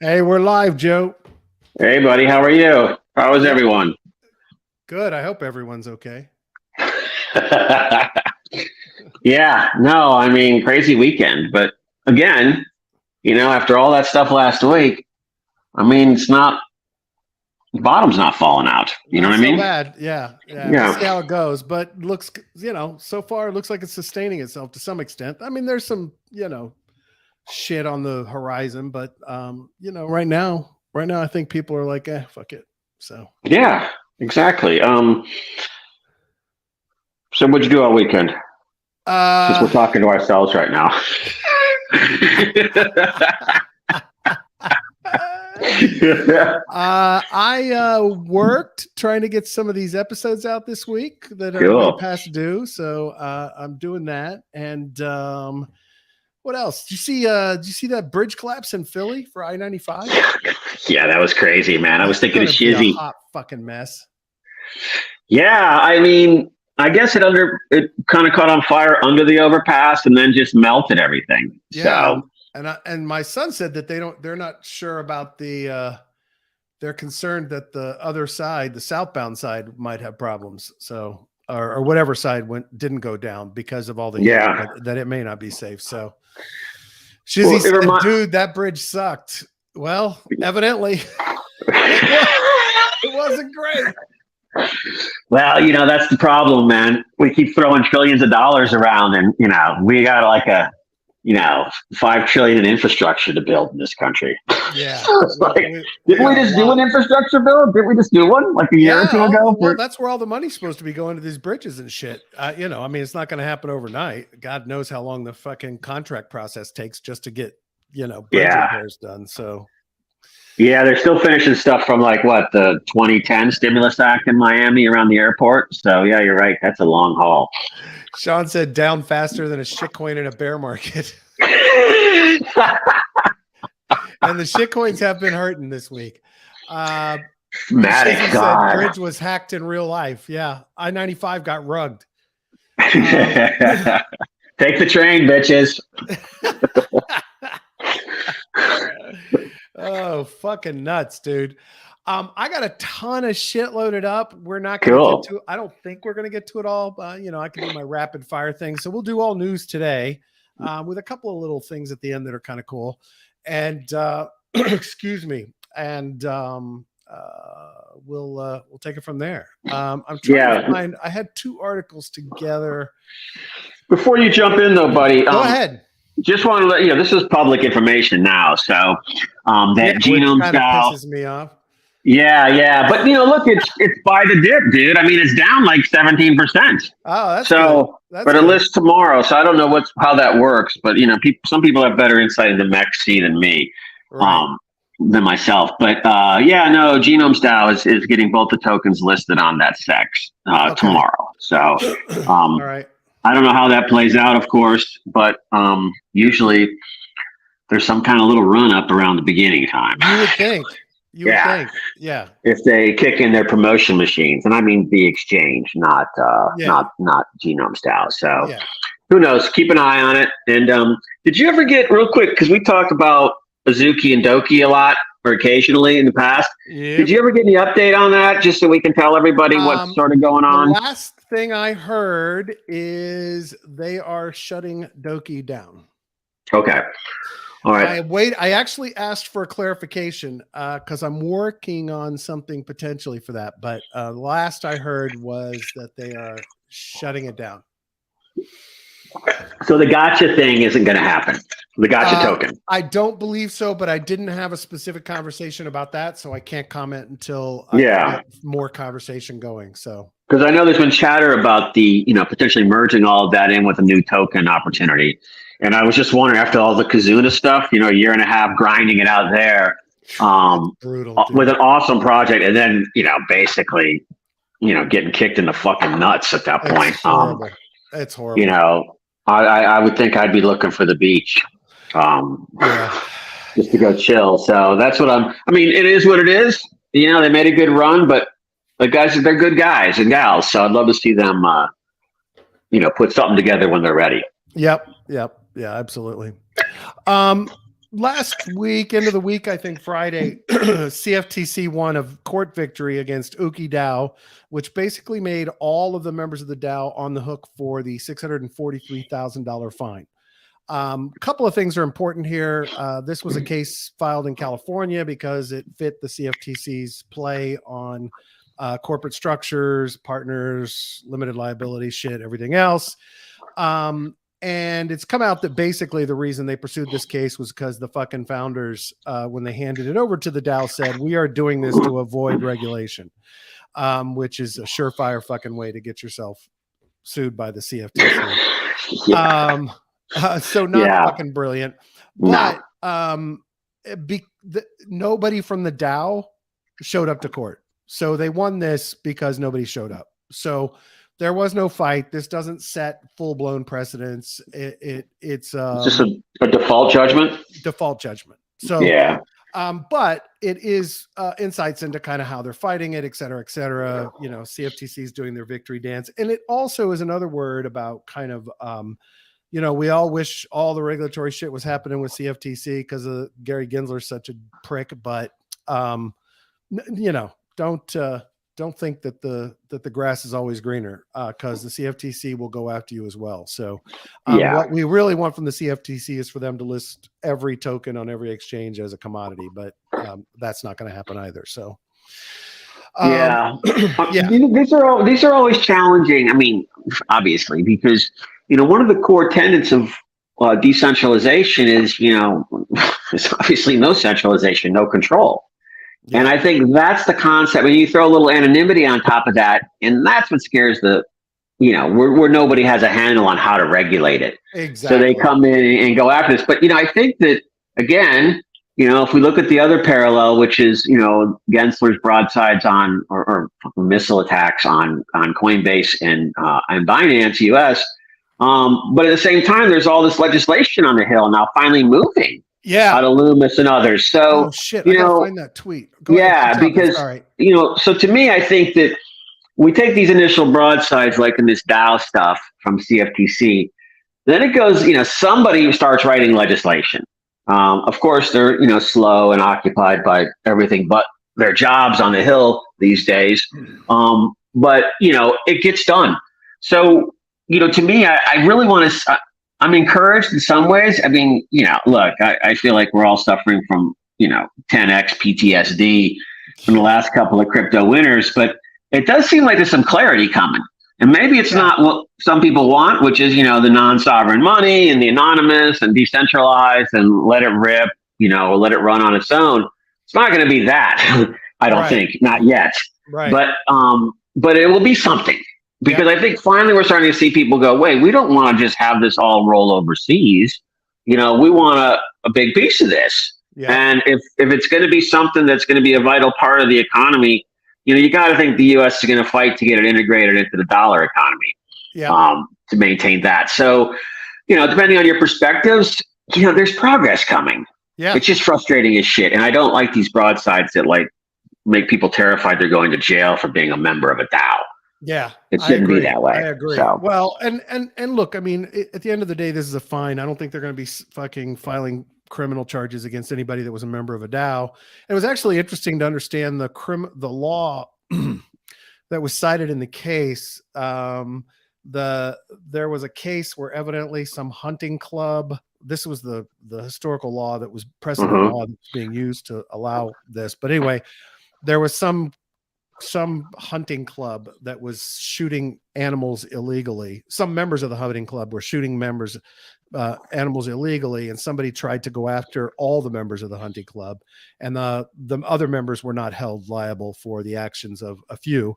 Hey, we're live, Joe. Hey, buddy. How are you? How is everyone? Good. I hope everyone's okay. Yeah, no, I mean, crazy weekend. But again, after all that stuff last week, I mean, the bottom's not falling out. You know Not what I so mean? bad. Yeah. We'll see Yeah. how it goes. But looks, so far it looks like it's sustaining itself to some extent. I mean, there's some, shit on the horizon, but right now I think people are like, fuck it. So Yeah, exactly. So what'd you do all weekend? Since we're uh talking to ourselves right now. I worked trying to get some of these episodes out this week that are way Cool. past due. So I'm doing that. And what else? Did you see that bridge collapse in Philly for I-95? Yeah, that was crazy, man. I was That's thinking of gonna be a Shizzy. hot fucking mess. Yeah, I mean, I guess it kind of caught on fire under the overpass and then just melted everything. Yeah, So and my son said that they're not sure about they're concerned that the other side, the southbound side, might have problems. So or whatever side didn't go down because of all the heat, yeah, that it may not be safe. So well, Shizzy it said, remind. dude, that bridge sucked. Well, evidently it wasn't great. Well, that's the problem, man. We keep throwing trillions of dollars around, and we got like a 5 trillion in infrastructure to build in this country. Yeah, So it's like, we didn't we got a just do lot. an infrastructure bill? Didn't we just do one like a year or Yeah, two ago? well, that's where all the money's supposed to be going to these bridges and shit. I mean, it's not going to happen overnight. God knows how long the fucking contract process takes just to get, bridge Yeah, repairs done. So, yeah, they're still finishing stuff from like what the 2010 stimulus act in Miami around the airport. So yeah, you're right. That's a long haul. Sean said down faster than a shitcoin in a bear market. And the shitcoins have been hurting this week. Shizzy said God. bridge was hacked in real life. Yeah, I-95 got rugged. Take the train, bitches. Oh, fucking nuts, dude. I got a ton of shit loaded up. We're not going to Cool. get to it. I don't think we're going to get to it all, but I can do my rapid fire thing. So we'll do all news today, with a couple of little things at the end that are kind of cool. And excuse me. And we'll take it from there. I'm trying to find. I had two articles together. Before you jump in, though, buddy, Go ahead. Just want to let you know this is public information now. So that genome kind of style pisses me off. Yeah, but look, it's by the dip, dude. I mean, it's down like 17%. Oh, that's so. That's but good. it lists tomorrow, so I don't know how that works. But some people have better insight into MEXC than me, right. Than myself. But no, genome style is getting both the tokens listed on that SEX tomorrow. So all right. I don't know how that plays out, of course, but usually there's some kind of little run up around the beginning time. You would think. You would think. Yeah. If they kick in their promotion machines, and I mean the exchange, not genome style. So who knows? Keep an eye on it. And did you ever get real quick, because we talked about Azuki and Doki a lot or occasionally in the past. Yep. Did you ever get any update on that, just so we can tell everybody what's sort of going on? The last thing I heard is they are shutting Doki down. Okay. All right. I actually asked for a clarification because I'm working on something potentially for that. But last I heard was that they are shutting it down. So the gotcha thing isn't going to happen. The gotcha token. I don't believe so, but I didn't have a specific conversation about that, so I can't comment until I get more conversation going. So because I know there's been chatter about the potentially merging all of that in with a new token opportunity, and I was just wondering, after all the Kazuna stuff, a year and a half grinding it out there, brutal, with an awesome project, and then basically getting kicked in the fucking nuts at that point. Horrible. It's horrible. I would think I'd be looking for the beach, just to go chill. So that's what I mean, it is what it is. They made a good run, but the guys, they're good guys and gals. So I'd love to see them, put something together when they're ready. Yep. Yeah, absolutely. last week, end of the week, I think Friday, CFTC won a court victory against Uki DAO, which basically made all of the members of the DAO on the hook for the $643,000 fine. A couple of things are important here. This was a case filed in California because it fit the CFTC's play on corporate structures, partners, limited liability shit, everything else. And it's come out that basically the reason they pursued this case was because the fucking founders, when they handed it over to the DAO, said, we are doing this to avoid regulation, which is a surefire fucking way to get yourself sued by the CFTC. Yeah. So not fucking brilliant, but nobody from the DAO showed up to court. So they won this because nobody showed up. So there was no fight. This doesn't set full-blown precedents. It's just a default judgment. Default judgment. So yeah. But it is insights into kind of how they're fighting it, et cetera, et cetera. You know, CFTC is doing their victory dance, and it also is another word about kind of you know, we all wish all the regulatory shit was happening with CFTC because of Gary Gensler's such a prick, but you know, don't think that the grass is always greener, because the CFTC will go after you as well. So what we really want from the CFTC is for them to list every token on every exchange as a commodity, but that's not going to happen either. So these are always challenging. I mean, obviously, because you know, one of the core tenets of decentralization is, you know, there's obviously no centralization, no control. Yeah. And I think that's the concept. When you throw a little anonymity on top of that, and that's what scares the, you know, where nobody has a handle on how to regulate it. Exactly. So they come in and go after this. But, you know, I think that, again, you know, if we look at the other parallel, which is, you know, Gensler's broadsides on or missile attacks on Coinbase and Binance US. But at the same time, there's all this legislation on the Hill now finally moving. Yeah, out of Loomis and others. So, shit, you know, find that tweet. Go ahead, because you know, so to me, I think that we take these initial broadsides, like in this DAO stuff from CFTC, then it goes, you know, somebody starts writing legislation. Of course, they're, you know, slow and occupied by everything but their jobs on the Hill these days. But you know, it gets done. So, you know, to me, I really want to. I'm encouraged in some ways. I mean, you know, look, I feel like we're all suffering from, you know, 10x PTSD from the last couple of crypto winners, but it does seem like there's some clarity coming. And maybe it's not what some people want, which is, you know, the non-sovereign money and the anonymous and decentralized and let it rip, you know, or let it run on its own. It's not going to be that, I don't think, not yet. Right. But it will be something. Because I think finally we're starting to see people go, wait, we don't want to just have this all roll overseas. You know, we want a big piece of this. Yeah. And if it's going to be something that's going to be a vital part of the economy, you know, you got to think the U.S. is going to fight to get it integrated into the dollar economy to maintain that. So, you know, depending on your perspectives, you know, there's progress coming. Yeah. It's just frustrating as shit. And I don't like these broadsides that like make people terrified they're going to jail for being a member of a DAO. Yeah, it shouldn't be that way. I agree. So. Well, and look, I mean, at the end of the day, this is a fine. I don't think they're going to be fucking filing criminal charges against anybody that was a member of a DAO. It was actually interesting to understand the law that was cited in the case. There was a case where evidently some hunting club. This was the historical law that was precedent law that's being used to allow this. But anyway, there was some hunting club that was shooting animals illegally. Some members of the hunting club were shooting animals illegally, and somebody tried to go after all the members of the hunting club, and the other members were not held liable for the actions of a few.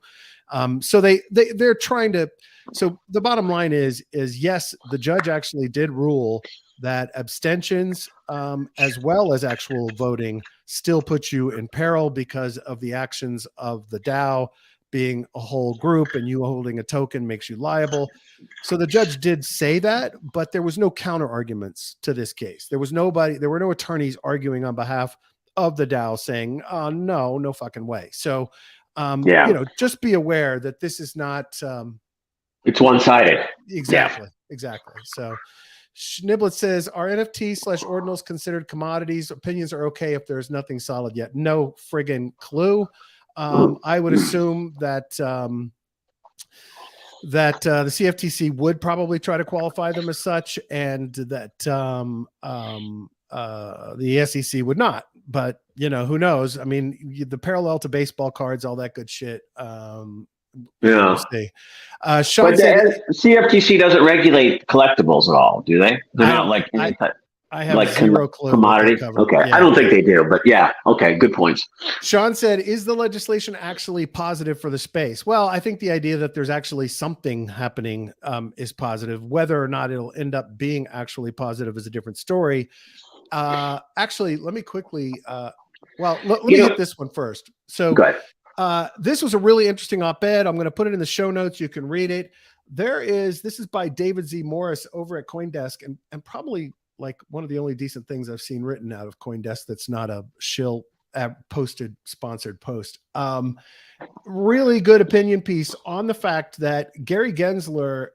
So they're trying to. So the bottom line is yes, the judge actually did rule that abstentions as well as actual voting still put you in peril because of the actions of the DAO being a whole group, and you holding a token makes you liable. So the judge did say that, but there was no counter arguments to this case. There were no attorneys arguing on behalf of the DAO saying, oh, no fucking way. So, you know, just be aware that this is not, it's one-sided. Exactly. So, Schniblet says, are NFT/ordinals considered commodities? Opinions are okay if there's nothing solid yet. No friggin' clue. I would assume that the CFTC would probably try to qualify them as such, and that the SEC would not. But who knows? I mean, the parallel to baseball cards, all that good shit. Yeah. Sean but said, the CFTC doesn't regulate collectibles at all, do they? They're not like I have like zero clue. commodities. Okay, yeah. I don't think they do, but yeah. Okay, good points. Sean said, is the legislation actually positive for the space? Well, I think the idea that there's actually something happening is positive. Whether or not it'll end up being actually positive is a different story. Actually, let me quickly, let me hit this one first. So this was a really interesting op-ed. I'm going to put it in the show notes. You can read it. This is by David Z. Morris over at CoinDesk, and probably like one of the only decent things I've seen written out of CoinDesk that's not a shill posted sponsored post. Really good opinion piece on the fact that Gary Gensler,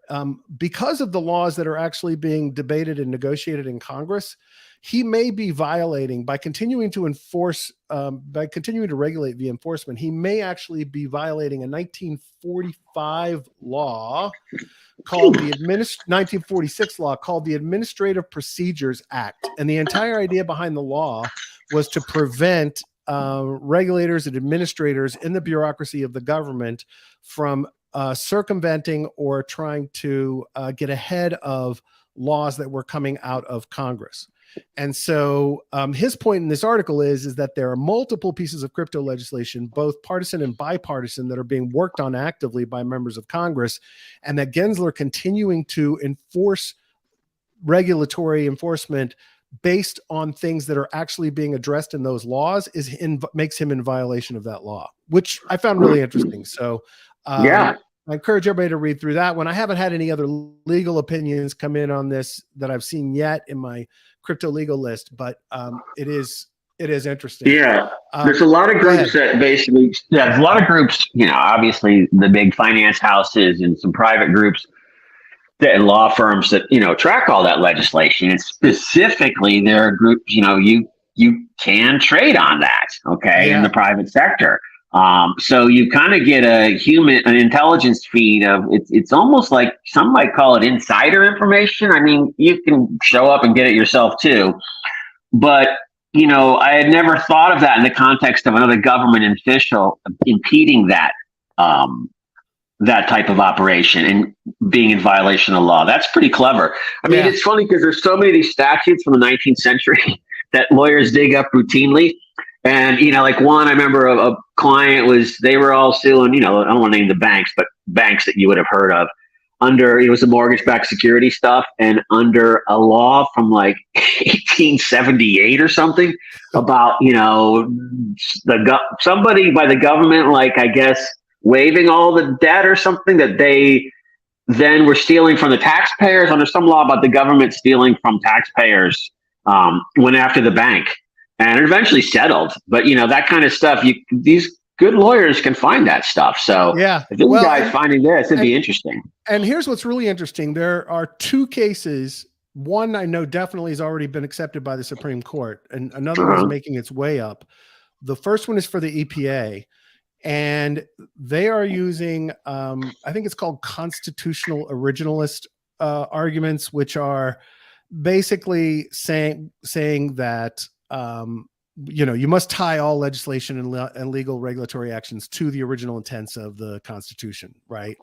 because of the laws that are actually being debated and negotiated in Congress, he may be violating by continuing to regulate via enforcement. He may actually be violating a 1945 law called the 1946 law called the Administrative Procedures Act. And the entire idea behind the law was to prevent regulators and administrators in the bureaucracy of the government from circumventing or trying to get ahead of laws that were coming out of Congress. And so his point in this article is that there are multiple pieces of crypto legislation, both partisan and bipartisan, that are being worked on actively by members of Congress, and that Gensler continuing to enforce regulatory enforcement based on things that are actually being addressed in those laws makes him in violation of that law, which I found really interesting. So I encourage everybody to read through that one. I haven't had any other legal opinions come in on this that I've seen yet in my crypto legal list, but it is interesting. Yeah. There's a lot of groups that basically, there's a lot of groups, obviously the big finance houses and some private groups and law firms that, track all that legislation. And specifically there are groups, you can trade on that. Okay. In the private sector. So you kind of get an intelligence feed of it's almost like some might call it insider information. I mean, you can show up and get it yourself too, but I had never thought of that in the context of another government official impeding that type of operation and being in violation of law. That's pretty clever. I mean, it's funny because there's so many of these statutes from the 19th century that lawyers dig up routinely. And, like one, I remember a client they were all suing, I don't want to name the banks, but banks that you would have heard of it was a mortgage-backed security stuff, and under a law from like 1878 or something about, somebody by the government, like, I guess, waiving all the debt or something that they then were stealing from the taxpayers under some law about the government stealing from taxpayers, went after the bank. And it eventually settled, but that kind of stuff, these good lawyers can find that stuff. So if this guy's finding this, it'd be interesting. And here's what's really interesting. There are two cases. One I know definitely has already been accepted by the Supreme Court, and another one is making its way up. The first one is for the EPA, and they are using, I think it's called constitutional originalist arguments, which are basically saying that, you must tie all legislation and legal regulatory actions to the original intents of the Constitution, right?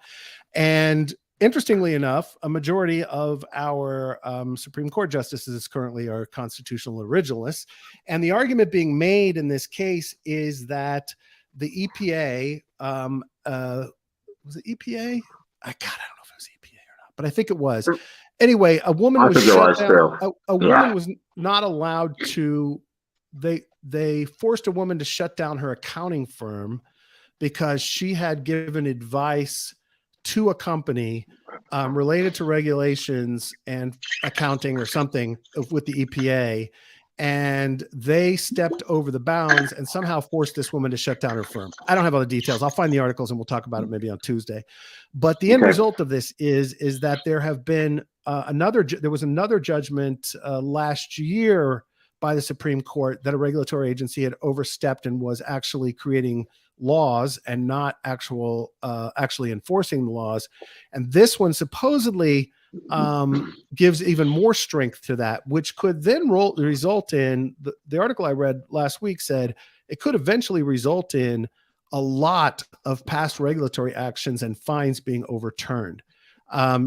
And interestingly enough, a majority of our Supreme Court justices currently are constitutional originalists. And the argument being made in this case is that the EPA, was it EPA? I don't know if it was EPA or not, but I think it was. Anyway, a woman was shut down. A woman was not allowed to. They forced a woman to shut down her accounting firm because she had given advice to a company related to regulations and accounting or something with the EPA, and they stepped over the bounds and somehow forced this woman to shut down her firm. I don't have all the details. I'll find the articles and we'll talk about it maybe on Tuesday. But the end result of this is that there have been there was another judgment last year by the Supreme Court that a regulatory agency had overstepped and was actually creating laws and not actually enforcing the laws. And this one supposedly gives even more strength to that, which could then result in the article I read last week said it could eventually result in a lot of past regulatory actions and fines being overturned.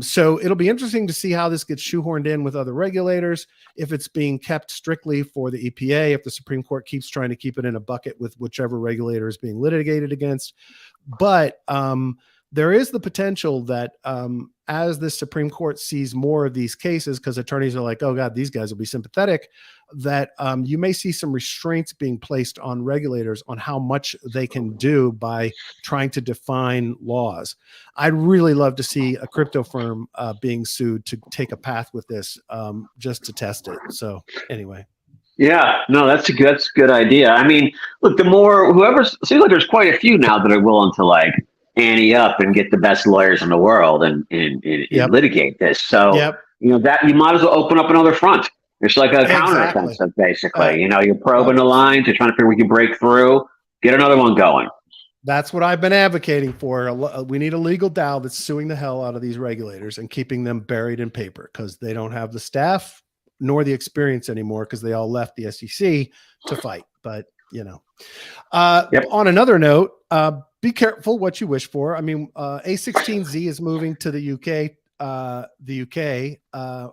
So it'll be interesting to see how this gets shoehorned in with other regulators, if it's being kept strictly for the EPA, if the Supreme Court keeps trying to keep it in a bucket with whichever regulator is being litigated against. But there is the potential that as the Supreme Court sees more of these cases, because attorneys are like, oh God, these guys will be sympathetic, that you may see some restraints being placed on regulators on how much they can do by trying to define laws. I'd really love to see a crypto firm being sued to take a path with this just to test it. So anyway. Yeah, no, that's a good idea. I mean, look, seems like there's quite a few now that are willing to like ante up and get the best lawyers in the world and litigate this. So, that you might as well open up another front. It's like a counteroffensive, basically. You're probing the line to trying to figure we can break through, get another one going. That's what I've been advocating for. We need a legal DAO that's suing the hell out of these regulators and keeping them buried in paper because they don't have the staff nor the experience anymore because they all left the SEC to fight. But, on another note, be careful what you wish for. I mean, A16Z is moving to the UK,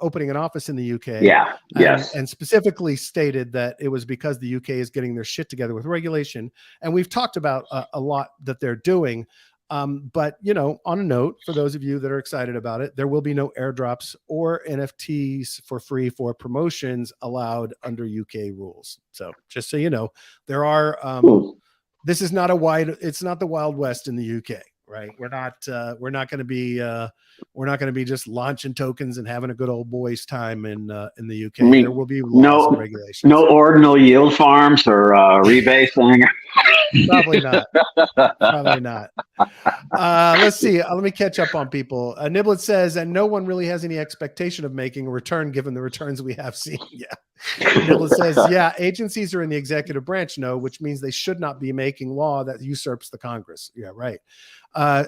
opening an office in the UK. Yeah. Yes. And specifically stated that it was because the UK is getting their shit together with regulation. And we've talked about a lot that they're doing. But, on a note, for those of you that are excited about it, there will be no airdrops or NFTs for free for promotions allowed under UK rules. So just so you know, there are, this is not it's not the Wild West in the UK, right? We're not going to be just launching tokens and having a good old boys time in the UK. There will be laws and regulations. No ordinal yield farms or rebasing. Probably not. Probably not. Let's see. Let me catch up on people. Niblet says, and no one really has any expectation of making a return given the returns we have seen. Yeah. Niblet says, yeah, agencies are in the executive branch, which means they should not be making law that usurps the Congress. Yeah, right.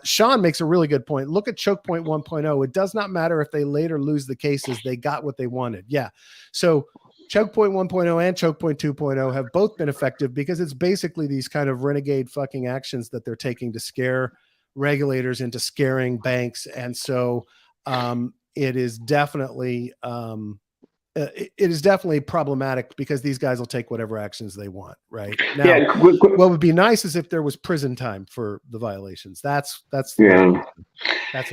Sean makes a really good point. Look at Choke Point 1.0. It does not matter if they later lose the cases. They got what they wanted. Yeah. So Choke Point 1.0 and Choke Point 2.0 have both been effective because it's basically these kind of renegade fucking actions that they're taking to scare regulators into scaring banks. And so it is definitely problematic because these guys will take whatever actions they want. Right now, what would be nice is if there was prison time for the violations. That's not.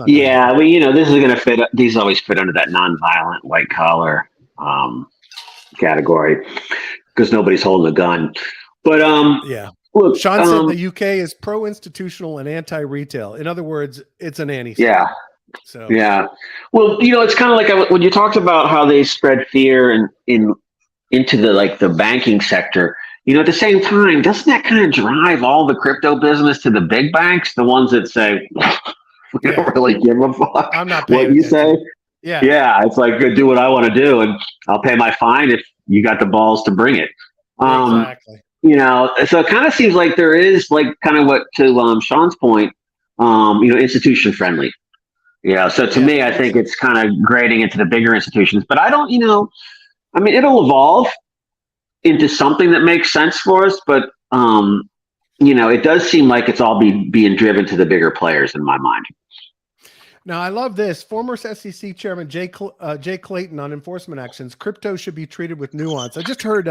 Yeah, well, this is going to fit. These always fit under that nonviolent white collar category because nobody's holding a gun. But look, Sean said the UK is pro-institutional and anti-retail. In other words, it's an anti-state. Yeah. So well, it's kind of like when you talked about how they spread fear into the banking sector. At the same time, doesn't that kind of drive all the crypto business to the big banks, the ones that say we don't really give a fuck? I'm not paying what you say. Yeah, it's like do what I want to do, and I'll pay my fine if you got the balls to bring it. Exactly. So it kind of seems like there is like kind of what to Sean's point, institution friendly. Yeah. So to me, I think it's kind of grading into the bigger institutions, but I don't. It'll evolve into something that makes sense for us, but it does seem like it's all being driven to the bigger players in my mind. Now, I love this. Former SEC Chairman Jay Clayton on enforcement actions. Crypto should be treated with nuance. I just heard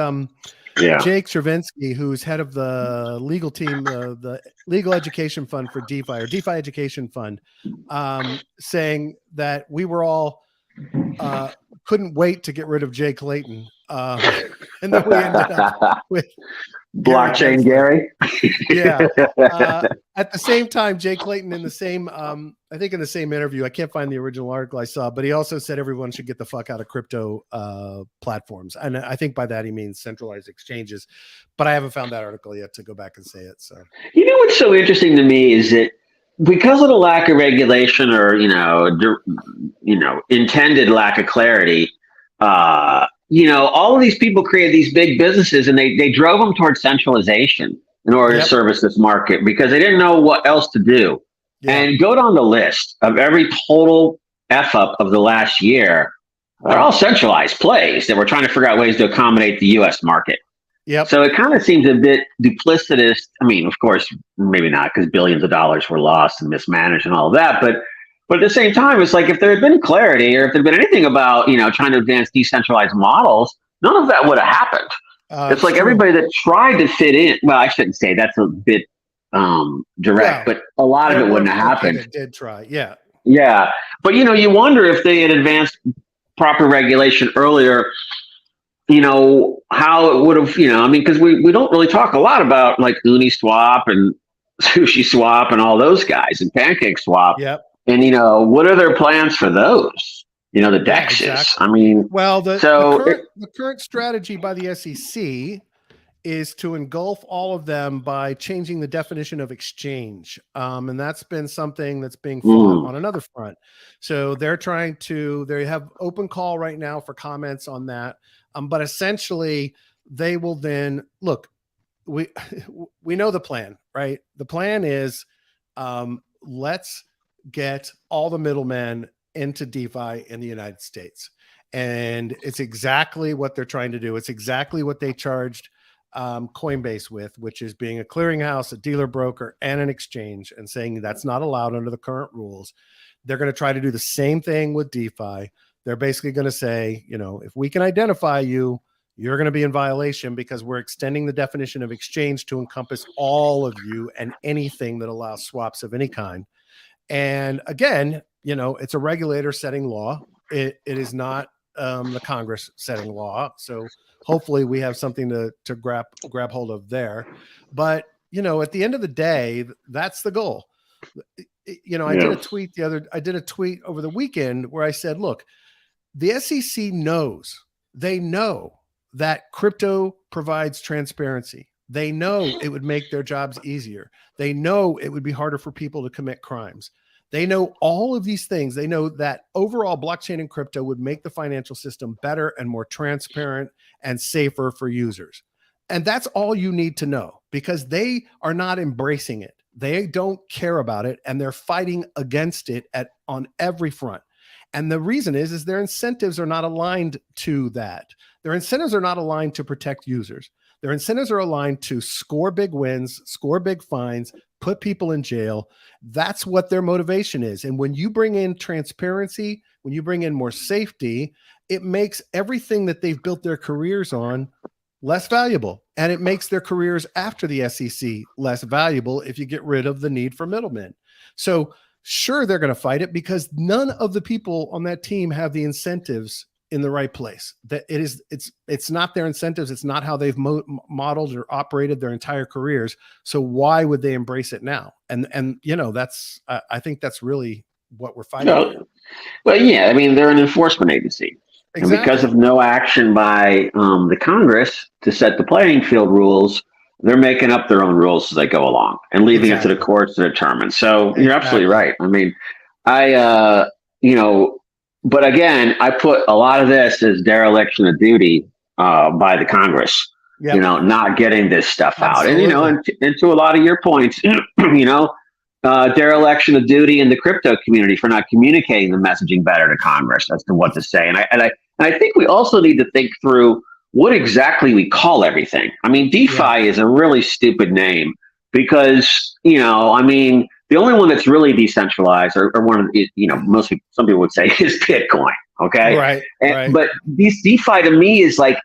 Jake Chervinsky, who's head of the legal team, the Legal Education Fund for DeFi or DeFi Education Fund, saying that we were all couldn't wait to get rid of Jay Clayton. And then we ended up with Blockchain Gary. Yeah. At the same time, Jay Clayton in the same, I think in the same interview, I can't find the original article I saw, but he also said everyone should get the fuck out of crypto platforms. And I think by that he means centralized exchanges, but I haven't found that article yet to go back and say it. So, what's so interesting to me is that because of the lack of regulation, or intended lack of clarity, all of these people created these big businesses, and they drove them towards centralization in order to service this market because they didn't know what else to do. And go down the list of every total F up of the last year. They're all centralized plays that were trying to figure out ways to accommodate the U.S. market. So it kind of seems a bit duplicitous. I mean, of course, maybe not, because billions of dollars were lost and mismanaged and all of that. But at the same time, it's like if there had been clarity, or if there had been anything about trying to advance decentralized models, none of that would have happened. It's like everybody that tried to fit in. Well, I shouldn't say that's a bit direct, but a lot of it wouldn't have happened. That did try, But you wonder if they had advanced proper regulation earlier, how it would have, because we don't really talk a lot about like Uniswap and SushiSwap and all those guys, and PancakeSwap. And what are their plans for those? The DEXs. Exactly. I mean, well, the current strategy by the SEC is to engulf all of them by changing the definition of exchange. And that's been something that's being fought on another front. So they have open call right now for comments on that. But essentially they will then look, we know the plan, right? The plan is, let's get all the middlemen into DeFi in the United States. And it's exactly what they're trying to do. It's exactly what they charged Coinbase with, which is being a clearinghouse, a dealer broker, and an exchange, and saying that's not allowed under the current rules. They're going to try to do the same thing with DeFi. They're basically going to say, if we can identify you, you're going to be in violation because we're extending the definition of exchange to encompass all of you and anything that allows swaps of any kind. And again, it's a regulator setting law. It is not the Congress setting law. So hopefully we have something to grab hold of there. But, at the end of the day, that's the goal. I did a tweet over the weekend where I said, look, the SEC knows that crypto provides transparency. They know it would make their jobs easier. They know it would be harder for people to commit crimes. They know all of these things. They know that overall blockchain and crypto would make the financial system better and more transparent and safer for users. And that's all you need to know, because they are not embracing it. They don't care about it, and they're fighting against it on every front. And the reason is their incentives are not aligned to that. Their incentives are not aligned to protect users. Their incentives are aligned to score big wins, score big fines, put people in jail. That's what their motivation is. And when you bring in transparency, when you bring in more safety, it makes everything that they've built their careers on less valuable. And it makes their careers after the SEC less valuable if you get rid of the need for middlemen. So sure, they're going to fight it because none of the people on that team have the incentives in the right place. That it's not their incentives. It's not how they've modeled or operated their entire careers. So why would they embrace it now? And that's I think that's really what we're fighting. Well, yeah, I mean, they're an enforcement agency. Exactly. And because of no action by the Congress to set the playing field rules, they're making up their own rules as they go along and leaving it to the courts to determine. So you're absolutely right. I mean, but again, I put a lot of this as dereliction of duty by the Congress, not getting this stuff out. And, and to a lot of your points, dereliction of duty in the crypto community for not communicating the messaging better to Congress as to what to say. And I think we also need to think through what exactly we call everything. I mean, DeFi is a really stupid name because, the only one that's really decentralized or one of the, some people would say is Bitcoin. Okay. Right. But these DeFi to me is like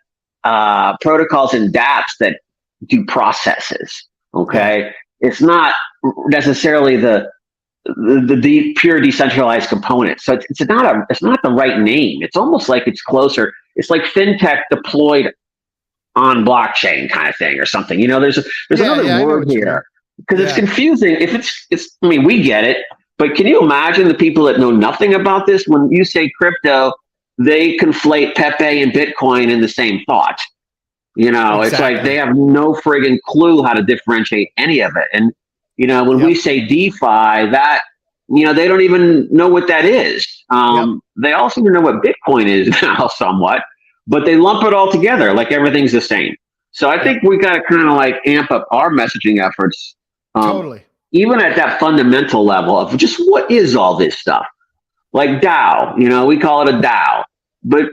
protocols and dApps that do processes. Okay. Yeah. It's not necessarily the pure decentralized component. So it's not the right name. It's almost like it's closer. It's like fintech deployed on blockchain kind of thing or something. There's another word here because it's confusing. If it's, we get it, but can you imagine the people that know nothing about this? When you say crypto, they conflate Pepe and Bitcoin in the same thought. It's like they have no friggin' clue how to differentiate any of it. And, When we say DeFi, that, they don't even know what that is. They also know what Bitcoin is now somewhat, but they lump it all together like everything's the same. So I think we got to kind of like amp up our messaging efforts. Totally. Even at that fundamental level of just what is all this stuff? Like DAO, we call it a DAO, but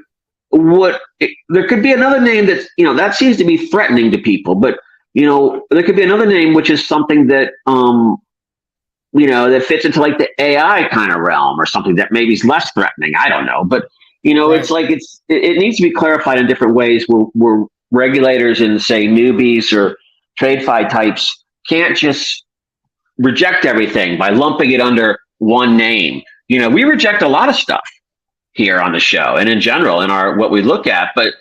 there could be another name that's, that seems to be threatening to people, but there could be another name, which is something that, that fits into like the AI kind of realm or something that maybe is less threatening. I don't know, but right. It's like, it needs to be clarified in different ways where regulators and say newbies or TradeFi types can't just reject everything by lumping it under one name. We reject a lot of stuff here on the show and in general in what we look at, but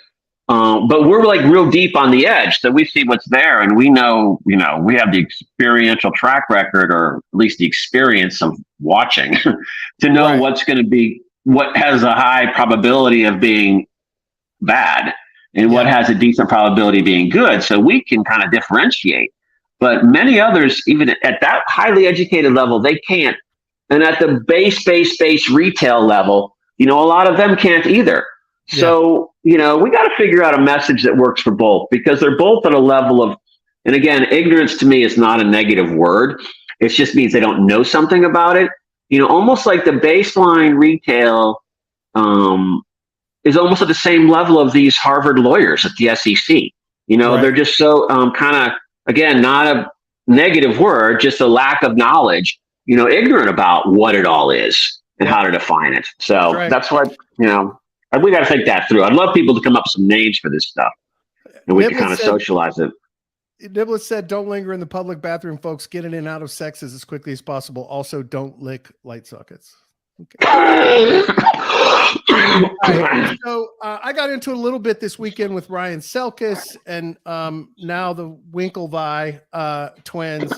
we're like real deep on the edge, so we see what's there, and we know, we have the experiential track record, or at least the experience of watching, to know right. what's going to be, what has a high probability of being bad, and what has a decent probability of being good. So we can kind of differentiate. But many others, even at that highly educated level, they can't. And at the base retail level, a lot of them can't either. Yeah. So, we got to figure out a message that works for both, because they're both at a level of, and again, ignorance to me is not a negative word. It just means they don't know something about it. Almost like the baseline retail is almost at the same level of these Harvard lawyers at the SEC. Right. They're just so kind of, again, not a negative word, just a lack of knowledge, ignorant about what it all is and how to define it. So that's why, we got to think that through. I'd love people to come up with some names for this stuff, and we can kind of socialize it. Niblett said, don't linger in the public bathroom, folks. Get in and out of sexes as quickly as possible. Also, don't lick light sockets. Okay. Right. So I got into a little bit this weekend with Ryan Selkis and now the Winklevi twins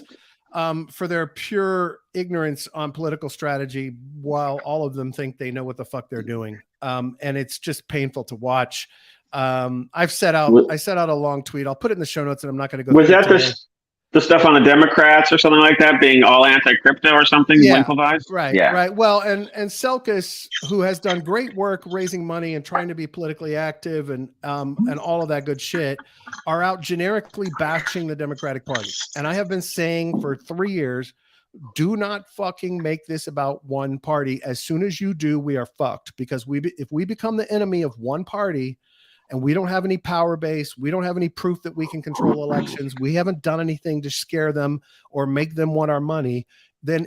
for their pure ignorance on political strategy, while all of them think they know what the fuck they're doing. And it's just painful to watch. I set out a long tweet. I'll put it in the show notes, and I'm not going to go. Was that the stuff on the Democrats or something like that being all anti-crypto or something? Yeah, right. Well, and Selkis, who has done great work raising money and trying to be politically active and all of that good shit, are out generically bashing the Democratic Party. And I have been saying for 3 years, do not fucking make this about one party. As soon as you do, we are fucked, because if we become the enemy of one party, and we don't have any power base, we don't have any proof that we can control elections, we haven't done anything to scare them or make them want our money, then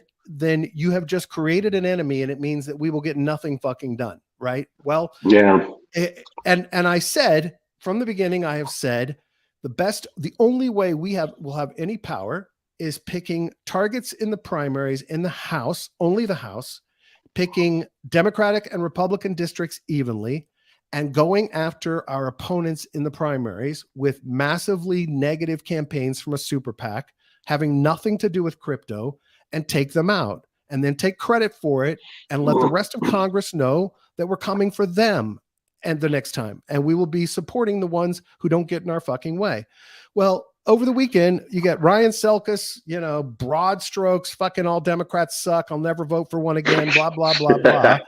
you have just created an enemy, and it means that we will get nothing fucking done, right? Well, yeah. And I said from the beginning, I have said the only way we'll have any power is picking targets in the primaries in the House, only the House, picking Democratic and Republican districts evenly, and going after our opponents in the primaries with massively negative campaigns from a super PAC, having nothing to do with crypto, and take them out, and then take credit for it, and let the rest of Congress know that we're coming for them and the next time. And we will be supporting the ones who don't get in our fucking way. Well, over the weekend, you get Ryan Selkis, broad strokes, fucking all Democrats suck, I'll never vote for one again, blah, blah, blah, blah.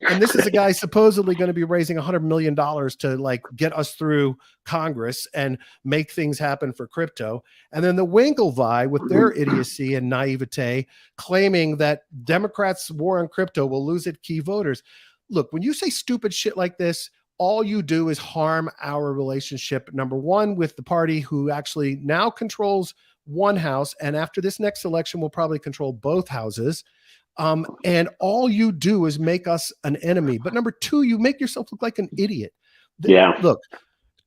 And this is a guy supposedly going to be raising $100 million to like get us through Congress and make things happen for crypto. And then the Winklevi with their idiocy and naivete claiming that Democrats' war on crypto will lose its key voters. Look, when you say stupid shit like this, all you do is harm our relationship, number one, with the party who actually now controls one house, and after this next election will probably control both houses. And all you do is make us an enemy. But number two, you make yourself look like an idiot. Yeah. Look,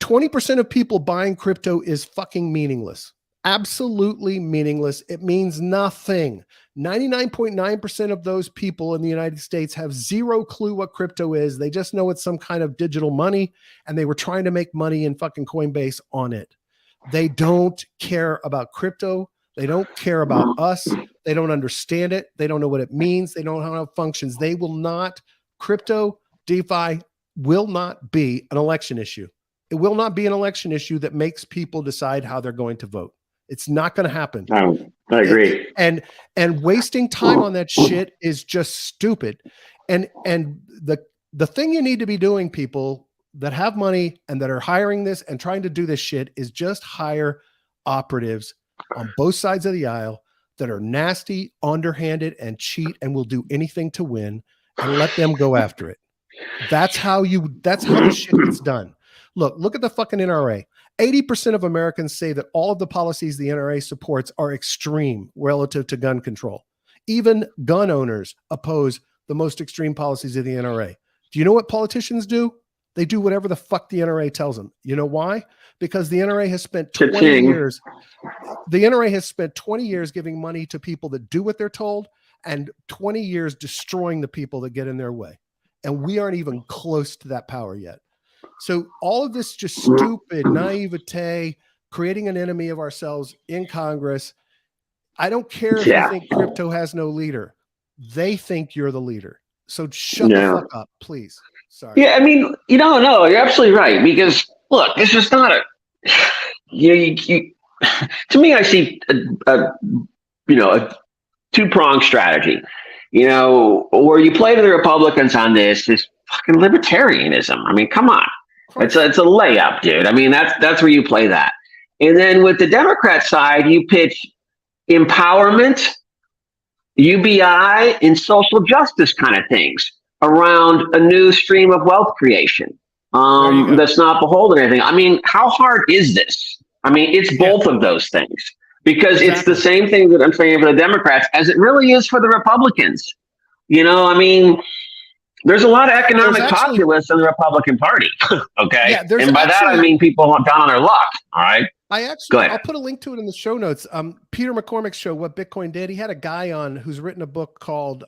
20% of people buying crypto is fucking meaningless. Absolutely meaningless. It means nothing. 99.9% of those people in the United States have zero clue what crypto is. They just know it's some kind of digital money, and they were trying to make money in fucking Coinbase on it. They don't care about crypto. They don't care about us. They don't understand it. They don't know what it means. They don't know how it functions. They will not, crypto, DeFi will not be an election issue. It will not be an election issue that makes people decide how they're going to vote. It's not going to happen. I agree. And wasting time on that shit is just stupid. And the thing you need to be doing, people that have money and that are hiring this and trying to do this shit, is just hire operatives on both sides of the aisle that are nasty, underhanded, and cheat and will do anything to win, and let them go after it. That's how the shit gets done. Look at the fucking NRA. 80% of Americans say that all of the policies the NRA supports are extreme relative to gun control. Even gun owners oppose the most extreme policies of the NRA. Do you know what politicians do? They do whatever the fuck the NRA tells them. You know why? Because the NRA has spent 20 years. The NRA has spent 20 years giving money to people that do what they're told, and 20 years destroying the people that get in their way. And we aren't even close to that power yet. So all of this just stupid naivete, creating an enemy of ourselves in Congress. I don't care if you think crypto has no leader. They think you're the leader. So shut the fuck up, please. Sorry. Yeah, I mean, no, you're absolutely right. Because look, it's just not a. To me, I see a two-pronged strategy. Where you play to the Republicans on this is fucking libertarianism. I mean, come on, it's a layup, dude. I mean, that's where you play that. And then with the Democrat side, you pitch empowerment, UBI, and social justice kind of things around a new stream of wealth creation that's not beholden to anything. I mean, how hard is this? I mean, it's both of those things, because it's the same thing that I'm saying for the Democrats as it really is for the Republicans. I mean, there's a lot of economic populists in the Republican Party. Okay. Yeah, and by that, I mean people down on their luck. All right. I'll put a link to it in the show notes. Peter McCormick's show, What Bitcoin Did, he had a guy on who's written a book called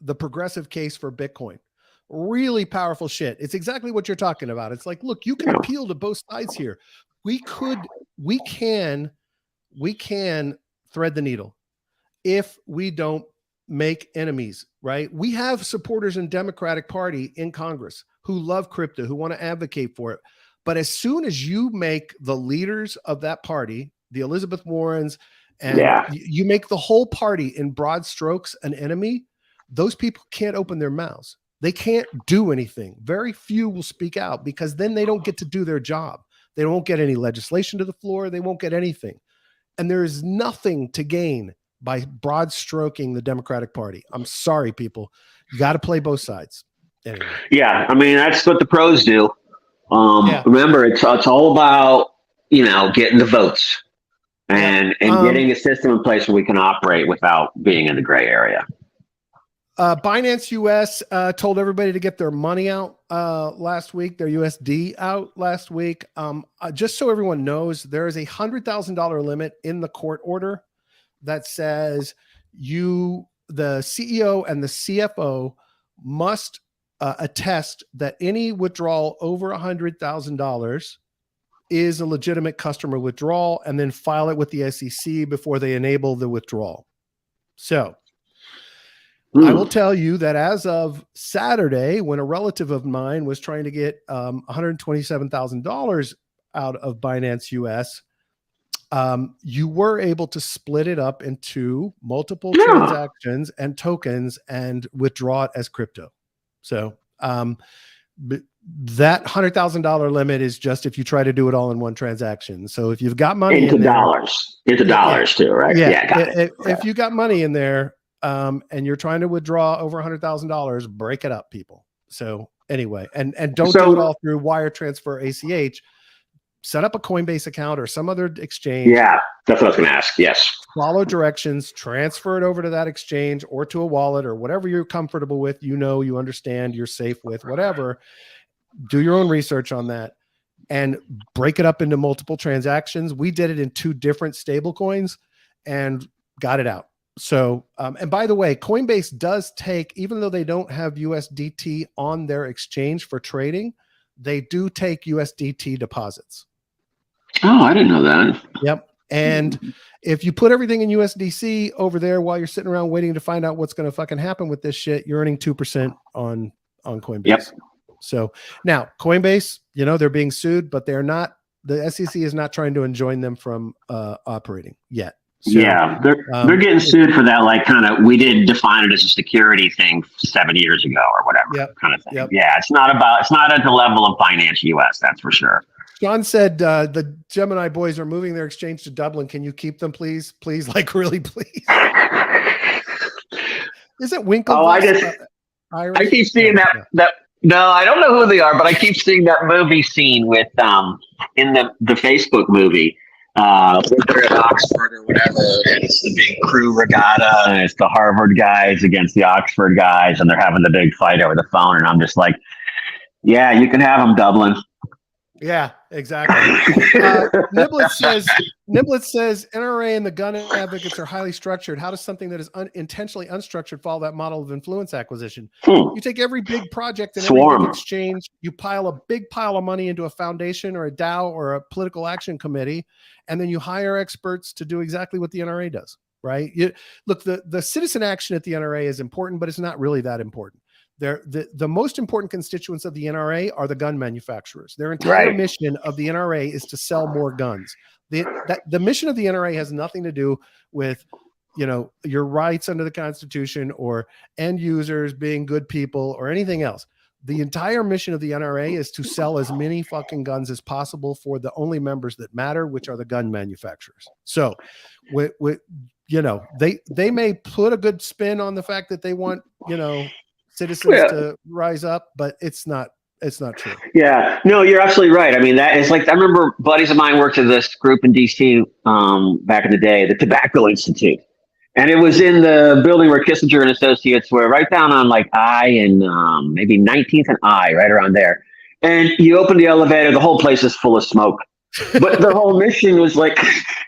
The Progressive Case for Bitcoin. Really powerful shit. It's exactly what you're talking about. It's like, look, you can appeal to both sides here. We can thread the needle if we don't make enemies, right? We have supporters in Democratic Party in Congress who love crypto, who want to advocate for it. But as soon as you make the leaders of that party, the Elizabeth Warrens, and you make the whole party in broad strokes an enemy, those people can't open their mouths. They can't do anything. Very few will speak out, because then they don't get to do their job. They won't get any legislation to the floor. They won't get anything. And there is nothing to gain by broad stroking the Democratic Party. I'm sorry, people. You got to play both sides. Anyway. Yeah, I mean, that's what the pros do. Remember, it's all about, getting the votes and getting a system in place where we can operate without being in the gray area. Binance US told everybody to get their money out last week, their USD out last week. Just so everyone knows, there is a $100,000 limit in the court order that says the CEO and the CFO must attest that any withdrawal over $100,000 is a legitimate customer withdrawal, and then file it with the SEC before they enable the withdrawal. So I will tell you that as of Saturday, when a relative of mine was trying to get $127,000 out of Binance US, you were able to split it up into multiple transactions and tokens and withdraw it as crypto. So that $100,000 limit is just if you try to do it all in one transaction. So if you've got money into dollars too, right? If you got money in there, and you're trying to withdraw over $100,000, break it up, people. So anyway, and don't do it all through wire transfer, ACH. Set up a Coinbase account or some other exchange. Yeah, that's what I was going to ask. Yes. Follow directions, transfer it over to that exchange or to a wallet or whatever you're comfortable with. You understand, you're safe with, whatever. Do your own research on that and break it up into multiple transactions. We did it in 2 different stable coins and got it out. So, and by the way, Coinbase does take, even though they don't have USDT on their exchange for trading, they do take USDT deposits. Oh, I didn't know that. Yep. And if you put everything in USDC over there while you're sitting around waiting to find out what's going to fucking happen with this shit, you're earning 2% on Coinbase. Yep. So now Coinbase, they're being sued, but they're not, the SEC is not trying to enjoin them from operating yet. So, yeah, they're getting sued for that. Like, kind of, we didn't define it as a security thing 7 years ago or whatever kind of thing. Yep. Yeah, it's not at the level of Finance US, that's for sure. Sean said the Gemini boys are moving their exchange to Dublin. Can you keep them, please? Please, like really, please. Isn't Winkle? Oh, I keep seeing that. No, I don't know who they are, but I keep seeing that movie scene with in the Facebook movie. They're at Oxford or whatever, and it's the big crew regatta, and it's the Harvard guys against the Oxford guys, and they're having the big fight over the phone, and I'm just like, yeah, you can have them, Dublin. Yeah, exactly. Niblet says NRA and the gun advocates are highly structured. How does something that is intentionally unstructured follow that model of influence acquisition? You take every big project and every big exchange, you pile a big pile of money into a foundation or a DAO or a political action committee, and then you hire experts to do exactly what the NRA does, right? Look, the citizen action at the NRA is important, but it's not really that important. The most important constituents of the NRA are the gun manufacturers. Their entire mission of the NRA is to sell more guns. The mission of the NRA has nothing to do with, your rights under the Constitution or end users being good people or anything else. The entire mission of the NRA is to sell as many fucking guns as possible for the only members that matter, which are the gun manufacturers. So, they may put a good spin on the fact that they want, citizens to rise up, but it's not true. Yeah, no, you're absolutely right. I mean, that is like, I remember buddies of mine worked at this group in DC back in the day, the Tobacco Institute. And it was in the building where Kissinger and Associates were, right down on like I and maybe 19th and I, right around there. And you open the elevator, the whole place is full of smoke. But the whole mission was like,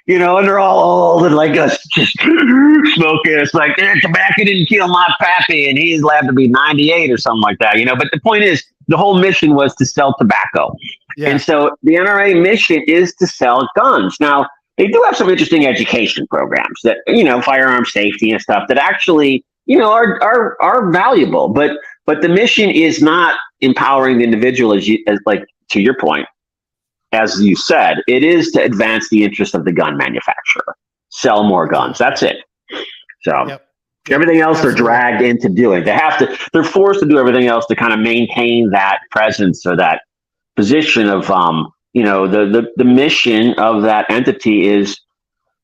and they're all old and like us just smoking. It's like, tobacco didn't kill my pappy, and he's allowed to be 98 or something like that, But the point is, the whole mission was to sell tobacco. Yeah. And so the NRA mission is to sell guns. Now, they do have some interesting education programs that, firearm safety and stuff that actually, are valuable. But the mission is not empowering the individual, as like to your point. As you said, it is to advance the interest of the gun manufacturer, sell more guns. That's it. So everything else they're dragged into doing. They're forced to do everything else to kind of maintain that presence or that position of, the mission of that entity is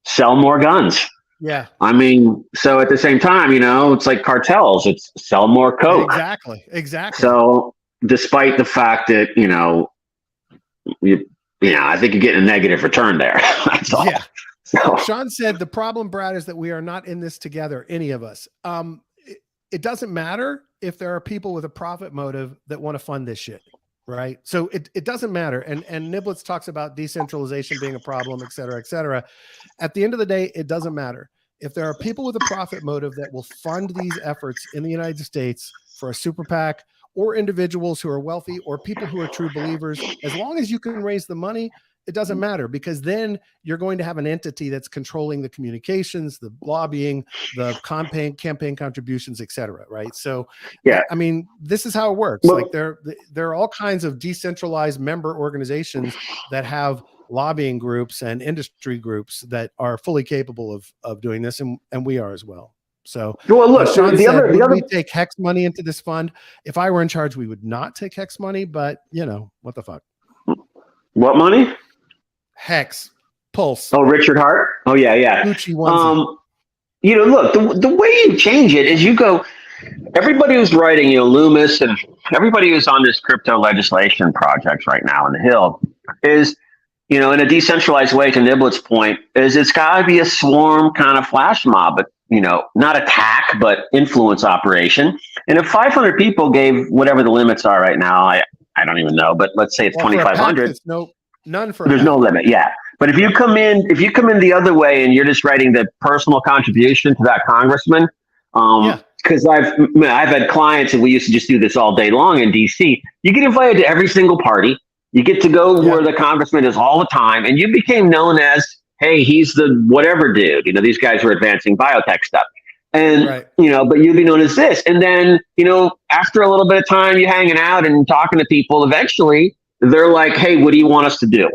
sell more guns. Yeah. I mean, so at the same time, it's like cartels. It's sell more coke. Exactly. So despite the fact that, I think you're getting a negative return there. That's all. Yeah. So. Sean said the problem, Brad, is that we are not in this together, any of us. It doesn't matter if there are people with a profit motive that want to fund this shit, right? So it doesn't matter. And Niblets talks about decentralization being a problem, et cetera, et cetera. At the end of the day, it doesn't matter. If there are people with a profit motive that will fund these efforts in the United States for a super PAC, or individuals who are wealthy, or people who are true believers, as long as you can raise the money, it doesn't matter, because then you're going to have an entity that's controlling the communications, the lobbying, the campaign contributions, et cetera. Right. So, I mean, this is how it works. Well, like there are all kinds of decentralized member organizations that have lobbying groups and industry groups that are fully capable of doing this. And we are as well. So, look, Sean said, we take Hex money into this fund. If I were in charge, we would not take Hex money, but what the fuck? What money? Hex, Pulse. Oh, Richard Hart. Oh, yeah. Gucci onesie. Look, the way you change it is you go, everybody who's writing, Loomis and everybody who's on this crypto legislation project right now on the Hill is, in a decentralized way, to Niblet's point, is it's got to be a swarm kind of flash mob, but not attack, but influence operation. And if 500 people gave whatever the limits are right now, I don't even know, but let's say it's 2,500. There's no limit. Yeah. But if you come in the other way and you're just writing the personal contribution to that congressman, because I've had clients and we used to just do this all day long in DC. You get invited to every single party. You get to go where the congressman is all the time, and you became known as, hey, he's the whatever dude. These guys were advancing biotech stuff. And, but you'd be known as this. And then, after a little bit of time, you hanging out and talking to people, eventually they're like, hey, what do you want us to do?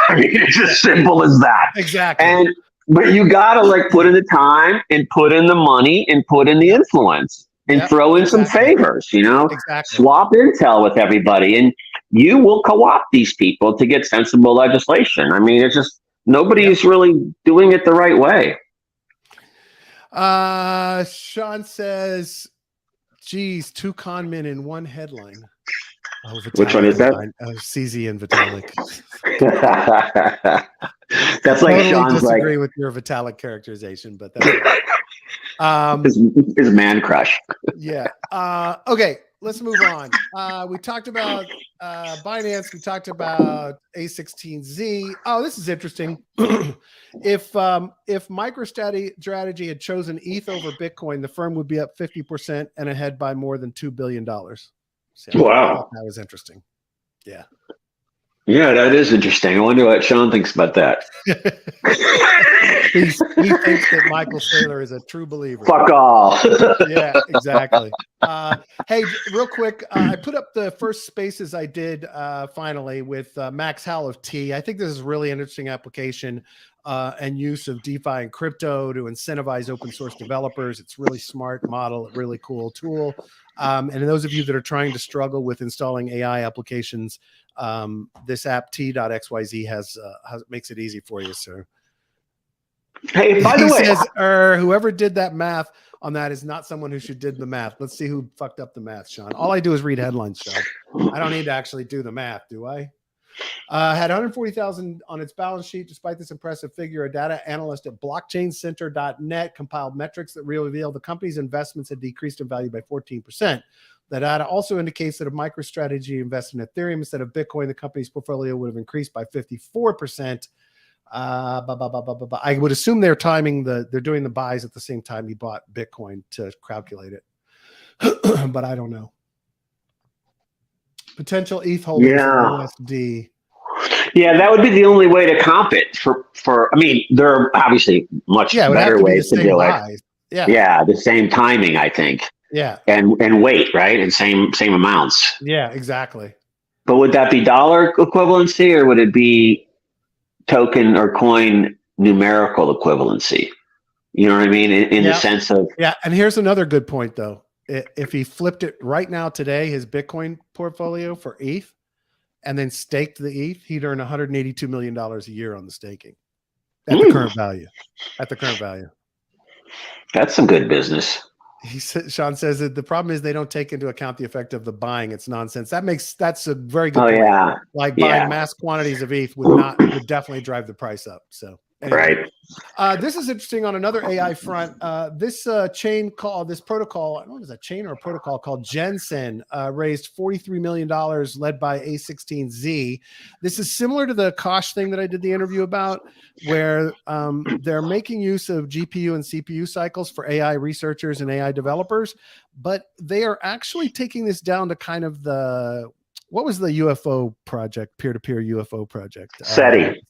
I mean, it's as simple as that. Exactly. But you gotta like put in the time and put in the money and put in the influence and throw in some favors, swap intel with everybody, and you will co-opt these people to get sensible legislation. I mean, it's just nobody is really doing it the right way. Sean says, geez, 2 con men in one headline. Oh, which one is that? CZ and Vitalik. That's like Sean's disagree with your Vitalik characterization, but that's his man crush. Yeah. Okay, let's move on. We talked about Binance. We talked about A16Z. Oh, this is interesting. If MicroStrategy had chosen ETH over Bitcoin, the firm would be up 50% and ahead by more than $2 billion. So wow, that was interesting. Yeah. Yeah, that is interesting. I wonder what Sean thinks about that. He thinks that Michael Saylor is a true believer. Fuck off. Yeah, exactly. Hey, real quick, I put up the first spaces I did finally with Max Howell of T. I think this is a really interesting application and use of DeFi and crypto to incentivize open source developers. It's really smart model, really cool tool. And those of you that are trying to struggle with installing AI applications, this app t.xyz makes it easy for you, sir. Hey, by the way, says, whoever did that math on that is not someone who should did the math. Let's see who fucked up the math, Sean. All I do is read headlines, Sean. I don't need to actually do the math, do I? Had 140,000 on its balance sheet. Despite this impressive figure, a data analyst at blockchaincenter.net compiled metrics that reveal the company's investments had decreased in value by 14%. The data also indicates that if MicroStrategy invested in Ethereum instead of Bitcoin, the company's portfolio would have increased by 54%. I would assume they're doing the buys at the same time he bought Bitcoin to calculate it, but I don't know. Potential ETH holdings in USD. Yeah, that would be the only way to comp it. I mean, there are obviously much better ways to do it. Yeah, the same timing, I think. Yeah, and weight, right, and same amounts. Yeah, exactly. But would that be dollar equivalency, or would it be token or coin numerical equivalency? You know what I mean? In the sense of And here's another good point, though. If he flipped it right now today, his Bitcoin portfolio for ETH, and then staked the ETH, he'd earn $182 million a year on the staking at the current value. That's some good business. Sean says that the problem is they don't take into account the effect of the buying. It's nonsense. That's a very good point. Yeah. Like buying mass quantities of ETH would definitely drive the price up. So anyway. Right. This is interesting on another AI front. This protocol, I don't know if it's a chain or a protocol called Jensen, raised $43 million led by A16Z. This is similar to the Kosh thing that I did the interview about, where they're making use of GPU and CPU cycles for AI researchers and AI developers, but they are actually taking this down to kind of what was the UFO project, peer-to-peer UFO project? SETI.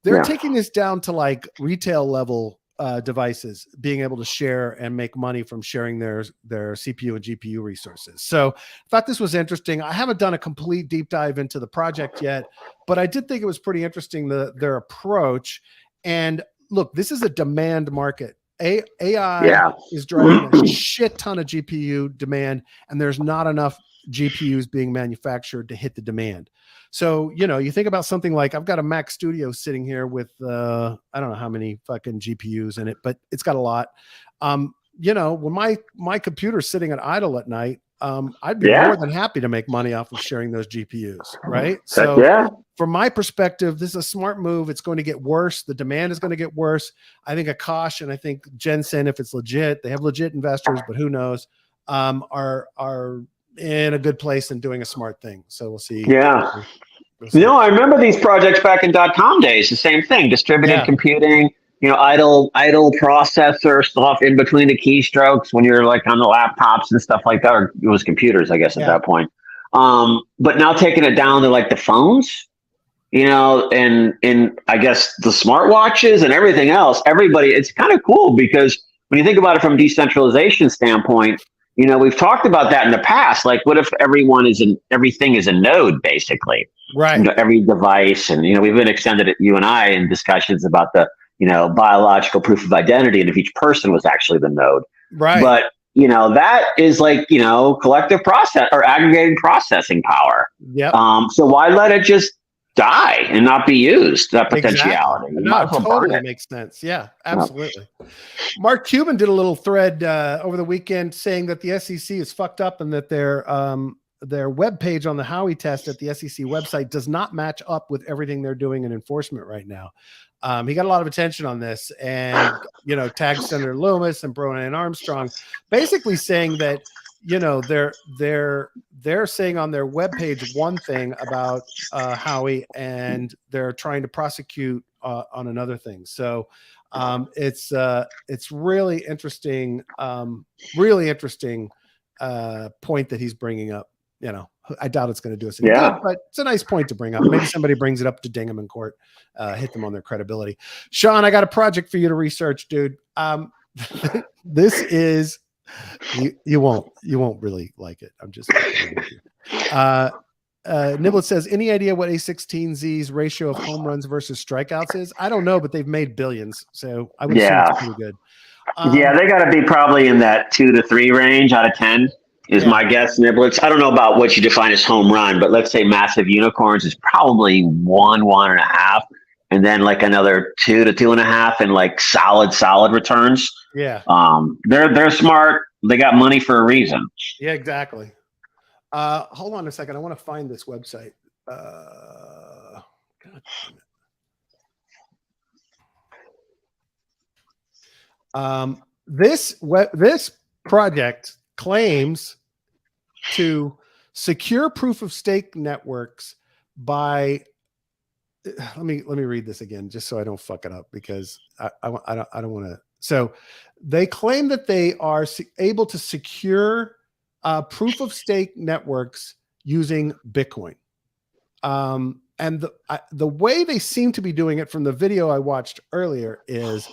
They're taking this down to like retail level devices, being able to share and make money from sharing their CPU and GPU resources. So I thought this was interesting. I haven't done a complete deep dive into the project yet, but I did think it was pretty interesting, their approach. And look, this is a demand market. AI is driving a shit ton of GPU demand, and there's not enough GPUs being manufactured to hit the demand. So, you think about something like, I've got a Mac Studio sitting here with, I don't know how many fucking GPUs in it, but it's got a lot. When my computer's sitting at idle at night, I'd be more than happy to make money off of sharing those GPUs, right? So from my perspective, this is a smart move. It's going to get worse. The demand is going to get worse. I think Akash and I think Jensen, if it's legit, they have legit investors, but who knows, are in a good place and doing a smart thing. So we'll see. Yeah. No, I remember these projects back in .com days, the same thing, distributed computing, idle processor stuff in between the keystrokes when you're like on the laptops and stuff like that, or it was computers, I guess, at that point. But now taking it down to like the phones, and I guess the smartwatches and everything else, it's kind of cool because when you think about it from a decentralization standpoint, we've talked about that in the past. Like, what if everything is a node, basically? Right. Every device, and we've been extended, you and I, in discussions about the biological proof of identity, and if each person was actually the node. Right. But that is like collective process or aggregated processing power. Yep. So why let it just die and not be used? That potentiality. Exactly. No, it totally makes sense. Yeah, absolutely. Mark Cuban did a little thread over the weekend saying that the SEC is fucked up and that their webpage on the Howey test at the SEC website does not match up with everything they're doing in enforcement right now. He got a lot of attention on this and, tagged Senator Loomis and Bronan Armstrong, basically saying that, they're saying on their webpage one thing about Howey, and they're trying to prosecute on another thing. So it's really interesting, point that he's bringing up. I doubt it's going to do us any good, but it's a nice point to bring up. Maybe somebody brings it up to ding them in court, hit them on their credibility. Sean, I got a project for you to research, dude. This is you won't really like it. I'm just kidding with you. Niblet says, any idea what A16Z's ratio of home runs versus strikeouts is? I don't know, but they've made billions, so I would assume it's pretty good. They got to be probably in that 2 to 3 range out of 10. Is my guess, Niblets. I don't know about what you define as home run, but let's say massive unicorns is probably 1.5, and then like another 2 to 2.5, and like solid returns. Yeah. They're smart. They got money for a reason. Yeah, exactly. Hold on a second. I want to find this website. God damn it. This project claims to secure proof of stake networks by let me read this again just so I don't fuck it up, because I don't want to. So they claim that they are able to secure proof of stake networks using Bitcoin. And the way they seem to be doing it from the video I watched earlier is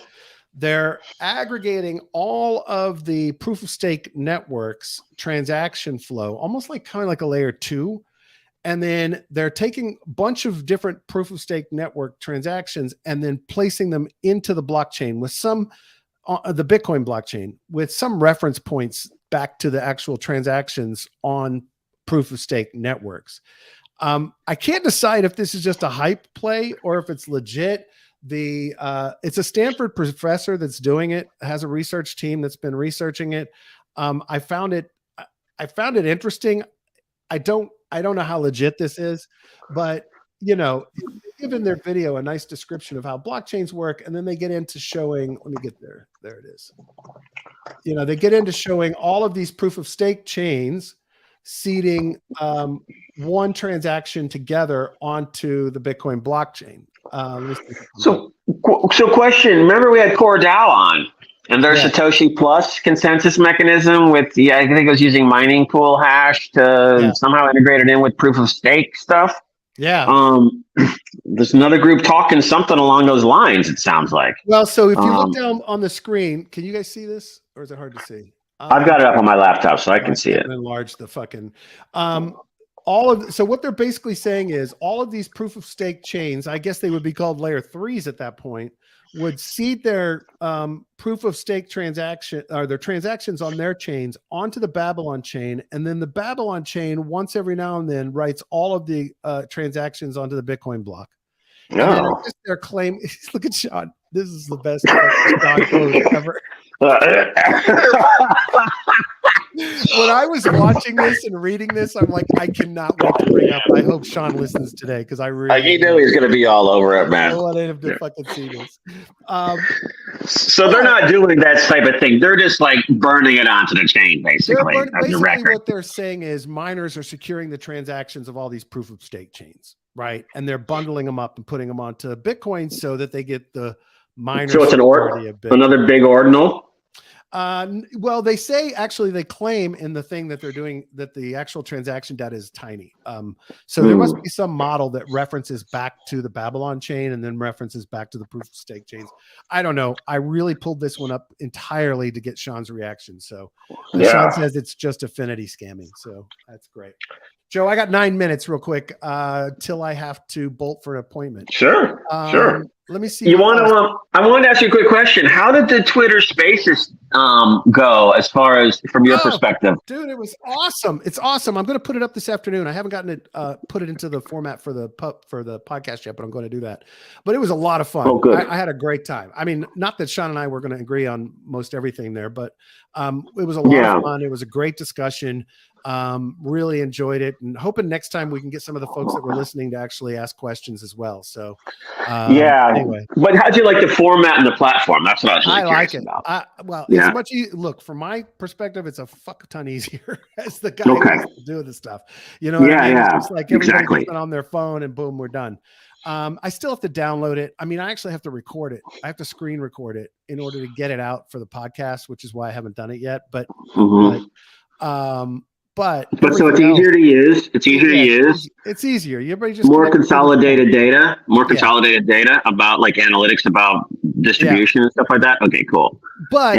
they're aggregating all of the proof of stake networks transaction flow, almost like kind of like a layer 2. And then they're taking a bunch of different proof of stake network transactions and then placing them into the blockchain with some the Bitcoin blockchain with some reference points back to the actual transactions on proof of stake networks. I can't decide if this is just a hype play or if it's legit. It's a Stanford professor that's doing it, has a research team that's been researching it. I found it interesting. I don't know how legit this is, but given their video a nice description of how blockchains work, and then they get into showing, let me get there. There it is. They get into showing all of these proof of stake chains seeding one transaction together onto the Bitcoin blockchain. So question, remember we had Core DAO on and their Satoshi Plus consensus mechanism with I think it was using mining pool hash to somehow integrate it in with proof of stake stuff. Yeah. There's another group talking something along those lines, it sounds like. Well, so if you look down on the screen, can you guys see this, or is it hard to see? I've got it up on my laptop so I can see it. Enlarge the fucking so what they're basically saying is all of these proof of stake chains, I guess they would be called layer 3s at that point, would seed their proof of stake transaction or their transactions on their chains onto the Babylon chain. And then the Babylon chain once every now and then writes all of the transactions onto the Bitcoin block. No. And I guess their claim, look at Sean. This is the best Sean quote ever. When I was watching this and reading this, I'm like, I cannot wait to bring up. I hope Sean listens today because I really. He knew he's going to be all over it, man. I wanted him to fucking see this. So they're not doing that type of thing. They're just like burning it onto the chain, basically. Basically, what they're saying is miners are securing the transactions of all these proof of stake chains, right? And they're bundling them up and putting them onto Bitcoin so that they get the miners. So it's another big ordinal. Well, they say actually they claim in the thing that they're doing that the actual transaction data is tiny. So there must be some model that references back to the Babylon chain and then references back to the proof of stake chains. I don't know. I really pulled this one up entirely to get Sean's reaction. So Sean says it's just affinity scamming. So that's great. Joe, I got 9 minutes real quick till I have to bolt for an appointment. Sure. Let me see. You want to? I wanted to ask you a quick question. How did the Twitter Spaces go as far as from your perspective? Dude, it was awesome. It's awesome. I'm going to put it up this afternoon. I haven't gotten it put it into the format for the podcast yet, but I'm going to do that. But it was a lot of fun. Oh, good. I had a great time. I mean, not that Sean and I were going to agree on most everything there, but it was a lot of fun. It was a great discussion. Really enjoyed it, and hoping next time we can get some of the folks that were listening to actually ask questions as well. So anyway. But how'd you like the format and the platform? That's what I was really curious about. It's much look, from my perspective, it's a fuck ton easier as the guy who's doing this stuff. You know what I mean? It's just like everybody's on their phone and boom, we're done. I still have to download it. I mean, I actually have to record it. I have to screen record it in order to get it out for the podcast, which is why I haven't done it yet. But but so it's easier to use. It's easier to use. It's easier. Everybody just more consolidated data about like analytics about distribution and stuff like that. Okay, cool. But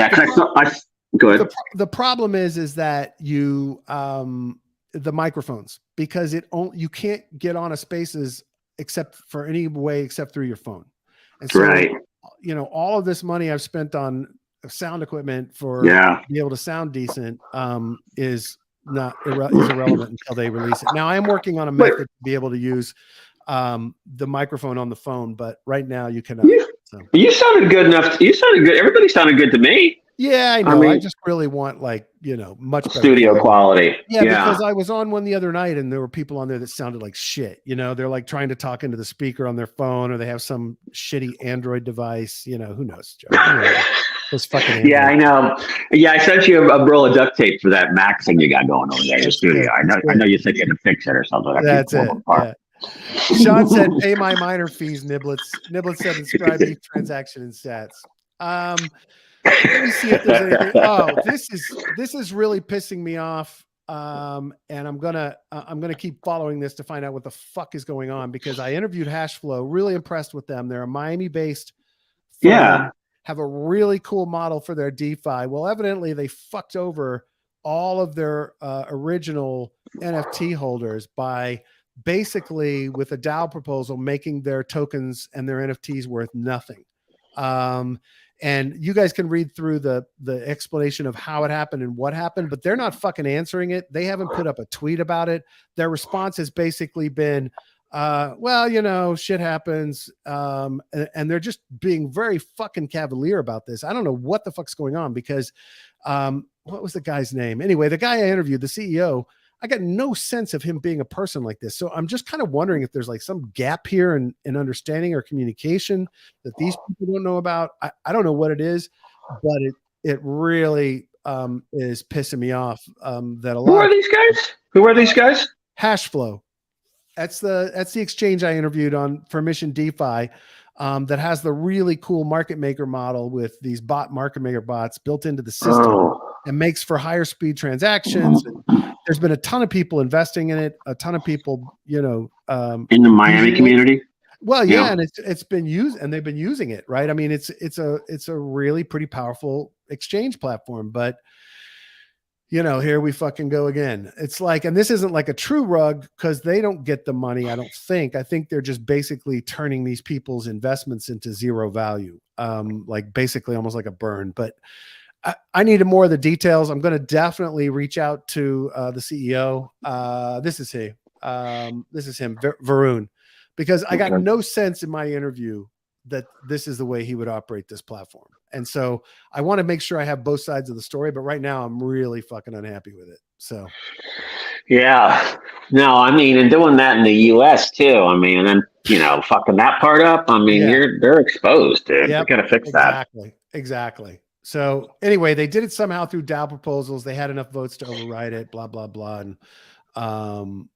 go ahead. The problem is that you the microphones, because you can't get on a Spaces except through your phone. And so all of this money I've spent on sound equipment for be able to sound decent is irrelevant until they release it. Now I am working on a method to be able to use the microphone on the phone, but right now you cannot. You sounded good enough. You sounded good. Everybody sounded good to me. Yeah, I know. I just really want much better studio quality. Yeah, because I was on one the other night and there were people on there that sounded like shit. They're like trying to talk into the speaker on their phone, or they have some shitty Android device. Who knows, Joe? Those fucking Android. Yeah, I know. Yeah, I sent you a roll of duct tape for that Mac thing you got going over there in your studio. I know you said you had to fix it or something. That's it. Yeah. Sean said, "Pay my minor fees, Niblets." Niblets said, "Describe each transaction in stats." Let me see if there's anything. Oh, this is really pissing me off. And I'm gonna keep following this to find out what the fuck is going on, because I interviewed Hashflow. Really impressed with them. They're a Miami-based firm, have a really cool model for their DeFi. Well, evidently they fucked over all of their original NFT holders by basically, with a DAO proposal, making their tokens and their NFTs worth nothing. And you guys can read through the explanation of how it happened and what happened, but they're not fucking answering it. They haven't put up a tweet about it. Their response has basically been, shit happens. And they're just being very fucking cavalier about this. I don't know what the fuck's going on, because what was the guy's name? Anyway, the guy I interviewed, the CEO, I got no sense of him being a person like this. So I'm just kind of wondering if there's like some gap here in understanding or communication that these people don't know about. I don't know what it is, but it really is pissing me off. That a lot. Who are these guys? Who are these guys? Hashflow. That's the exchange I interviewed on for Mission DeFi. That has the really cool market maker model with these market maker bots built into the system and makes for higher speed transactions. There's been a ton of people investing in it, a ton of people, in the Miami community. Well, yeah, and it's been used, and they've been using it, right? I mean, it's a really pretty powerful exchange platform, but here we fucking go again. It's like, and this isn't like a true rug, because they don't get the money, I don't think. I think they're just basically turning these people's investments into zero value, like basically almost like a burn. But I needed more of the details. I'm going to definitely reach out to the CEO. This is him, Varun, because I got no sense in my interview that this is the way he would operate this platform. And so I want to make sure I have both sides of the story, but right now I'm really fucking unhappy with it. So. Yeah, no, I mean, and doing that in the US too. I mean, and then, fucking that part up. I mean, they're exposed, dude. You got to fix that. Exactly. So anyway, they did it somehow through DAO proposals. They had enough votes to override it, blah, blah, blah. And,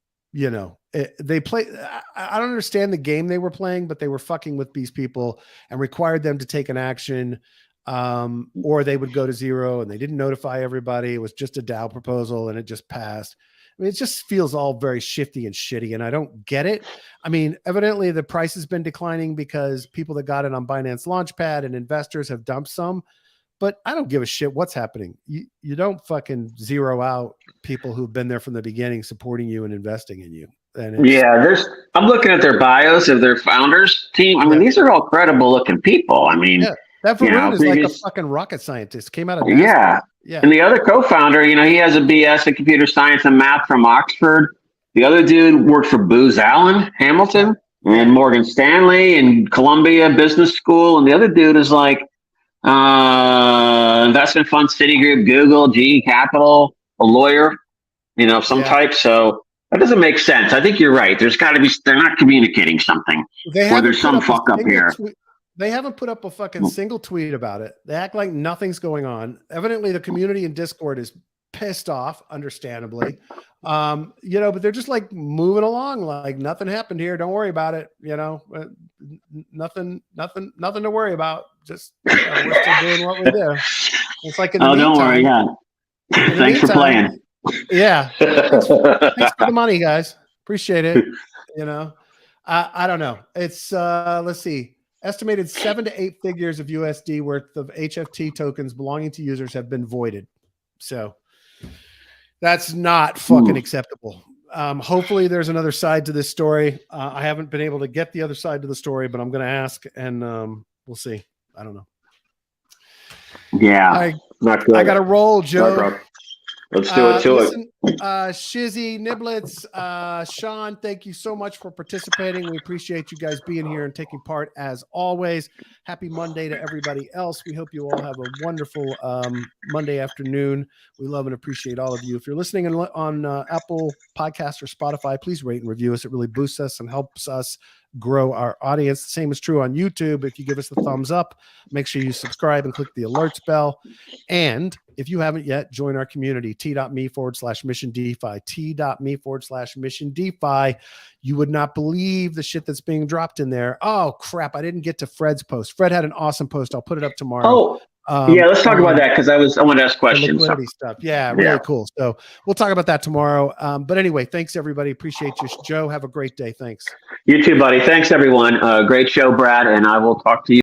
they play. I don't understand the game they were playing, but they were fucking with these people and required them to take an action, or they would go to zero, and they didn't notify everybody. It was just a DAO proposal and it just passed. I mean, it just feels all very shifty and shitty, and I don't get it. I mean, evidently the price has been declining because people that got it on Binance Launchpad and investors have dumped some. But I don't give a shit what's happening. You don't fucking zero out people who've been there from the beginning, supporting you and investing in you. And I'm looking at their bios of their founders team. I mean, these are all credible looking people. I mean, that Varun is like a fucking rocket scientist. Came out of NASA. Yeah. And the other co-founder, he has a BS in computer science and math from Oxford. The other dude worked for Booz Allen Hamilton and Morgan Stanley and Columbia Business School. And the other dude is like investment fund, Citigroup, Google, GE Capital, a lawyer, of some type. So that doesn't make sense. I think you're right. There's got to be, they're not communicating something. Or there's some fuck up here. They haven't put up a fucking single tweet about it. They act like nothing's going on. Evidently, the community in Discord is pissed off, understandably. But they're just like moving along, like nothing happened here. Don't worry about it. Nothing to worry about. Just we're still doing what we do. It's like in the meantime, don't worry. Yeah. Thanks for playing. Yeah. Thanks for the money, guys. Appreciate it. I don't know. It's let's see. Estimated 7 to 8 figures of USD worth of HFT tokens belonging to users have been voided. So that's not fucking acceptable. Hopefully there's another side to this story. I haven't been able to get the other side to the story, but I'm going to ask and we'll see. I don't know. Yeah. Not good. I got to roll, Joe. Let's do it to it. Shizzy, Niblets, Sean, thank you so much for participating. We appreciate you guys being here and taking part as always. Happy Monday to everybody else. We hope you all have a wonderful Monday afternoon. We love and appreciate all of you. If you're listening on Apple Podcasts or Spotify, please rate and review us. It really boosts us and helps us grow our audience. The same is true on YouTube. If you give us the thumbs up, make sure you subscribe and click the alerts bell. And if you haven't yet, join our community, t.me/mission DeFi, t.me/mission DeFi. You would not believe the shit that's being dropped in there. Oh, crap. I didn't get to Fred's post. Fred had an awesome post. I'll put it up tomorrow. Let's talk about that because I want to ask questions. Liquidity stuff. Yeah, really cool. So we'll talk about that tomorrow. But anyway, thanks, everybody. Appreciate you. Joe, have a great day. Thanks. You too, buddy. Thanks, everyone. Great show, Brad, and I will talk to you.